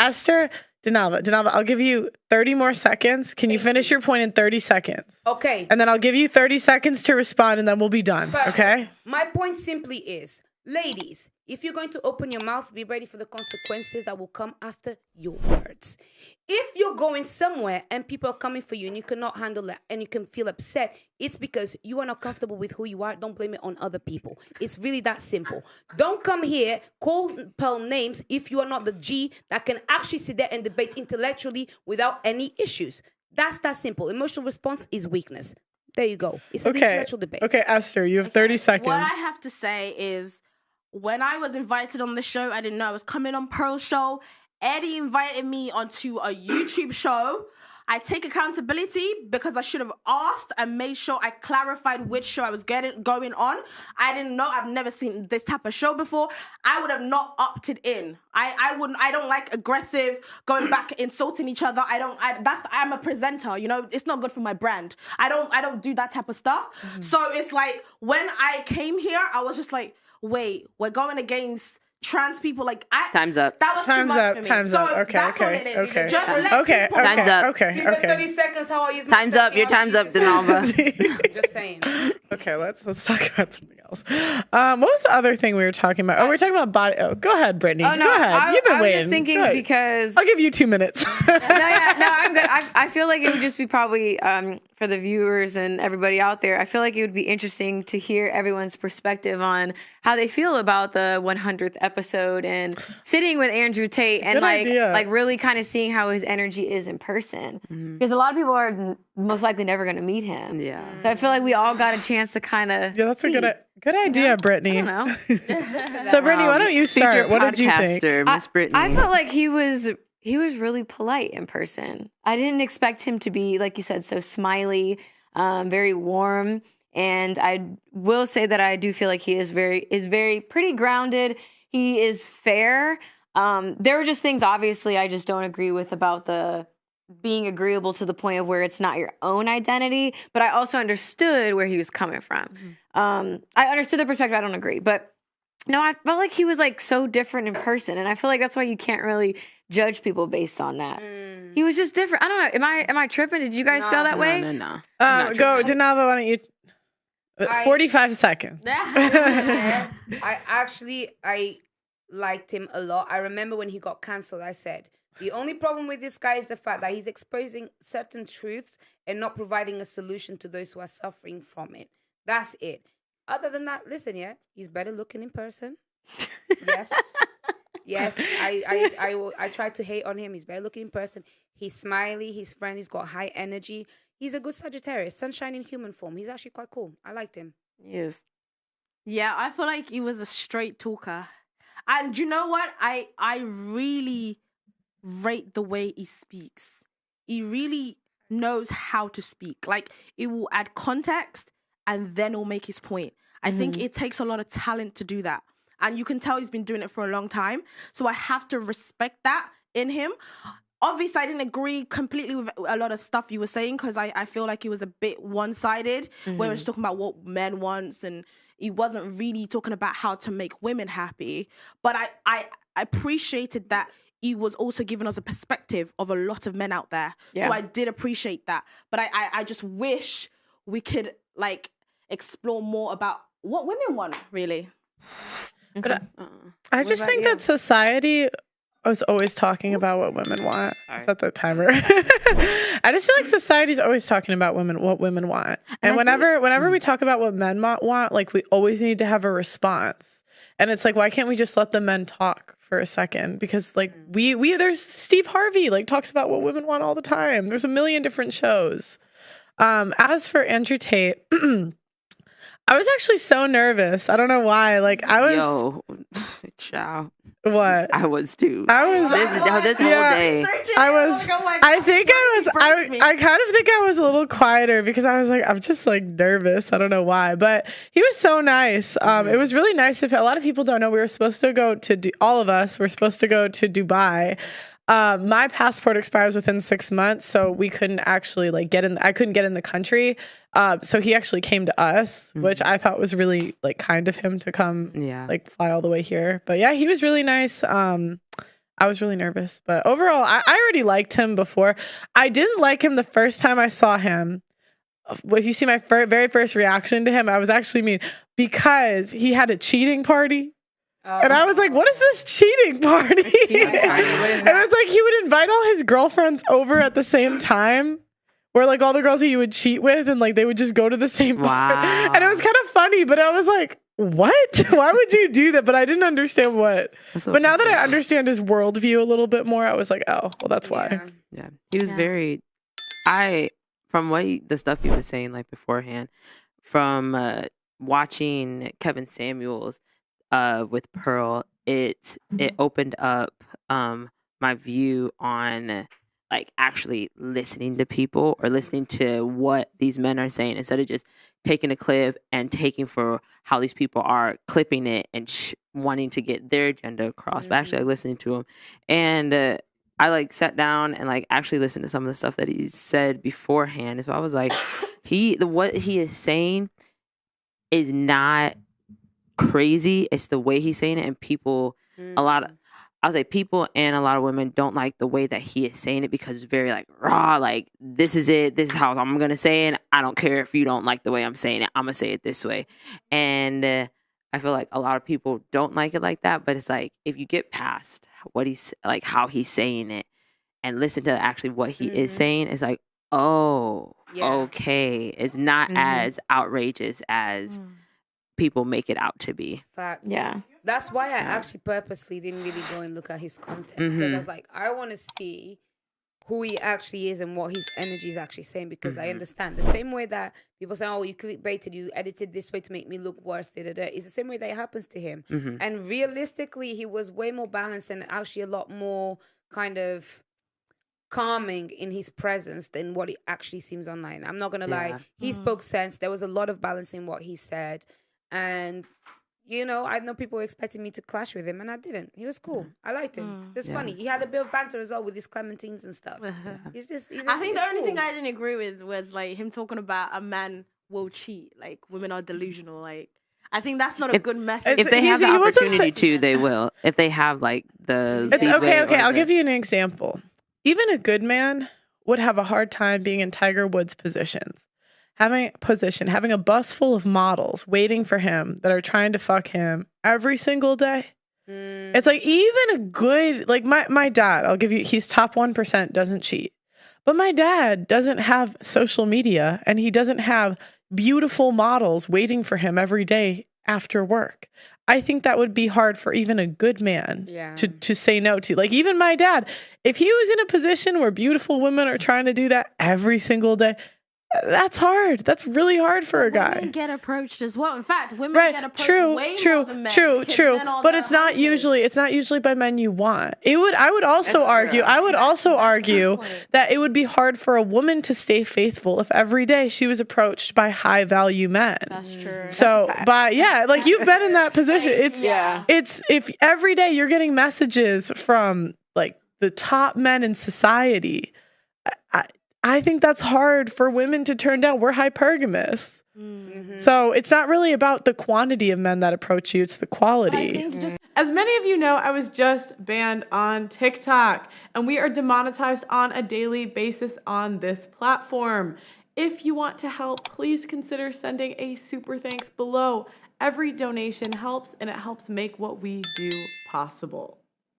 Esther, Denalva, I'll give you 30 more seconds. Can you finish your point in 30 seconds? Okay. And then I'll give you 30 seconds to respond, and then we'll be done. But okay? My point simply is, ladies, if you're going to open your mouth, be ready for the consequences that will come after your words. If you're going somewhere and people are coming for you and you cannot handle it and you can feel upset, it's because you are not comfortable with who you are. Don't blame it on other people. It's really that simple. Don't come here, call Pearl names if you are not the G that can actually sit there and debate intellectually without any issues. That's that simple. Emotional response is weakness. There you go. It's an intellectual debate. Okay, Esther, you have 30 seconds. What I have to say is, when I was invited on the show, I didn't know I was coming on Pearl's show. Eddie invited me onto a YouTube show. I take accountability because I should have asked and made sure I clarified which show I was going on. I didn't know. I've never seen this type of show before. I would have not opted in. I don't like aggressive, going back, insulting each other. I'm a presenter, you know, it's not good for my brand. I don't do that type of stuff. Mm-hmm. So it's like, when I came here, I was just like, wait, we're going against trans people. Like, time's up. That was too much for me. Time's up. Okay, that's all it is. okay. Just let people Time's up. Okay. 30 seconds. How are you? Time's up. Your time's up, Denalva. Just saying. Okay, let's talk about something else. What was the other thing we were talking about? Oh, we were talking about body. Oh, go ahead, Brittany. Oh, no, go ahead. You've been waiting. I was just thinking because I'll give you 2 minutes. no, I'm good. I feel like it would just be probably for the viewers and everybody out there. I feel like it would be interesting to hear everyone's perspective on how they feel about the 100th episode and sitting with Andrew Tate and like really kind of seeing how his energy is in person. Because a lot of people are most likely never going to meet him. Yeah. So I feel like we all got a chance to kind of that's a good idea, Brittany. I don't know. So Brittany, why don't you start? What did you think? Miss Brittany. I felt like he was really polite in person. I didn't expect him to be, like you said, so smiley, very warm. And I will say that I do feel like he is very pretty grounded. He is fair. There were just things, obviously, I just don't agree with about the being agreeable to the point of where it's not your own identity. But I also understood where he was coming from. I understood the perspective. I don't agree. But no, I felt like he was like so different in person. And I feel like that's why you can't really judge people based on that. He was just different. I don't know. Am I tripping? Did you guys feel that way? No. Go, Denalva, why don't you... 45 seconds. I liked him a lot. I remember when he got cancelled, I said, the only problem with this guy is the fact that he's exposing certain truths and not providing a solution to those who are suffering from it. That's it. Other than that, listen, he's better looking in person. Yes, I tried to hate on him. He's better looking in person. He's smiley. He's friendly. He's got high energy. He's a good Sagittarius. Sunshine in human form. He's actually quite cool. I liked him. Yes. Yeah, I feel like he was a straight talker. And you know what? I really rate the way he speaks. He really knows how to speak. Like, it will add context and then he'll make his point. I think it takes a lot of talent to do that. And you can tell he's been doing it for a long time. So I have to respect that in him. Obviously, I didn't agree completely with a lot of stuff you were saying because I feel like he was a bit one-sided when he was talking about what men wants and he wasn't really talking about how to make women happy. But I appreciated that he was also giving us a perspective of a lot of men out there. Yeah. So I did appreciate that. But I just wish we could like explore more about what women want, really. But I just think that society is always talking about what women want. Is that the timer? I just feel like society's always talking about what women want. And whenever we talk about what men want, like we always need to have a response. And it's like, why can't we just let the men talk for a second? Because like there's Steve Harvey like talks about what women want all the time. There's a million different shows. As for Andrew Tate, I was actually so nervous. I don't know why. Like I was. Yo, ciao. What? I was too. I was this whole day. I was. I think I was. I kind of think I was a little quieter because I was like, I'm just like nervous. I don't know why, but he was so nice. It was really nice. If a lot of people don't know, we were supposed to go to all of us were supposed to go to Dubai. My passport expires within 6 months, so we couldn't actually like get in. I couldn't get in the country. So he actually came to us, which I thought was really like kind of him to come, like fly all the way here. But yeah, he was really nice. I I was really nervous. But overall, I already liked him before. I didn't like him the first time I saw him. If you see my very first reaction to him, I was actually mean because he had a cheating party. And I was like, what is this cheating party? And it was like he would invite all his girlfriends over at the same time. Where like all the girls he would cheat with and like they would just go to the same bar. And it was kind of funny, but I was like, what? Why would you do that? But I didn't understand what. But now that I understand his worldview a little bit more, I was like, oh, well, that's why. Yeah. He was very, from the stuff he was saying like beforehand, from watching Kevin Samuels with Pearl, it opened up my view on like actually listening to people or listening to what these men are saying instead of just taking a clip and taking for how these people are clipping it and wanting to get their agenda across, but actually like, listening to them. And I like sat down and like actually listened to some of the stuff that he said beforehand. And so I was like, what he is saying is not crazy. It's the way he's saying it, and people, I was like, people and a lot of women don't like the way that he is saying it because it's very like raw, like this is it, this is how I'm gonna say it. I don't care if you don't like the way I'm saying it, I'm gonna say it this way. And I feel like a lot of people don't like it like that, but it's like if you get past what he's like, how he's saying it, and listen to actually what he is saying, it's like, oh, okay, it's not as outrageous as people make it out to be. Facts. Yeah. That's why I actually purposely didn't really go and look at his content. Because I was like, I want to see who he actually is and what his energy is actually saying. Because I understand the same way that people say, oh, you clickbaited, you edited this way to make me look worse. It's the same way that it happens to him. And realistically, he was way more balanced and actually a lot more kind of calming in his presence than what it actually seems online. I'm not going to lie. He spoke sense. There was a lot of balance in what he said. And you know, I know people were expecting me to clash with him, and I didn't. He was cool. I liked him. It was funny. He had a bit of banter as well with his clementines and stuff. I think the only thing I didn't agree with was like him talking about a man will cheat. Like women are delusional. Like I think that's not a good message. If they have the opportunity to, they will. If they have like the. It's okay. I'll give you an example. Even a good man would have a hard time being in Tiger Woods' positions. Having a bus full of models waiting for him that are trying to fuck him every single day. It's like even a good, like my dad, he's top 1%, doesn't cheat. But my dad doesn't have social media and he doesn't have beautiful models waiting for him every day after work. I think that would be hard for even a good man to say no to. Like even my dad, if he was in a position where beautiful women are trying to do that every single day, that's hard. That's really hard for a guy. Women get approached as well. In fact, women get approached way more than men. True. But it's not usually by men you want. I would also argue that it would be hard for a woman to stay faithful if every day she was approached by high value men. That's true. So, like you've been in that position. It's if every day you're getting messages from like the top men in society. I think that's hard for women to turn down. We're hypergamous. So it's not really about the quantity of men that approach you, it's the quality. As many of you know, I was just banned on TikTok, and we are demonetized on a daily basis on this platform. If you want to help, please consider sending a super thanks below. Every donation helps, and it helps make what we do possible.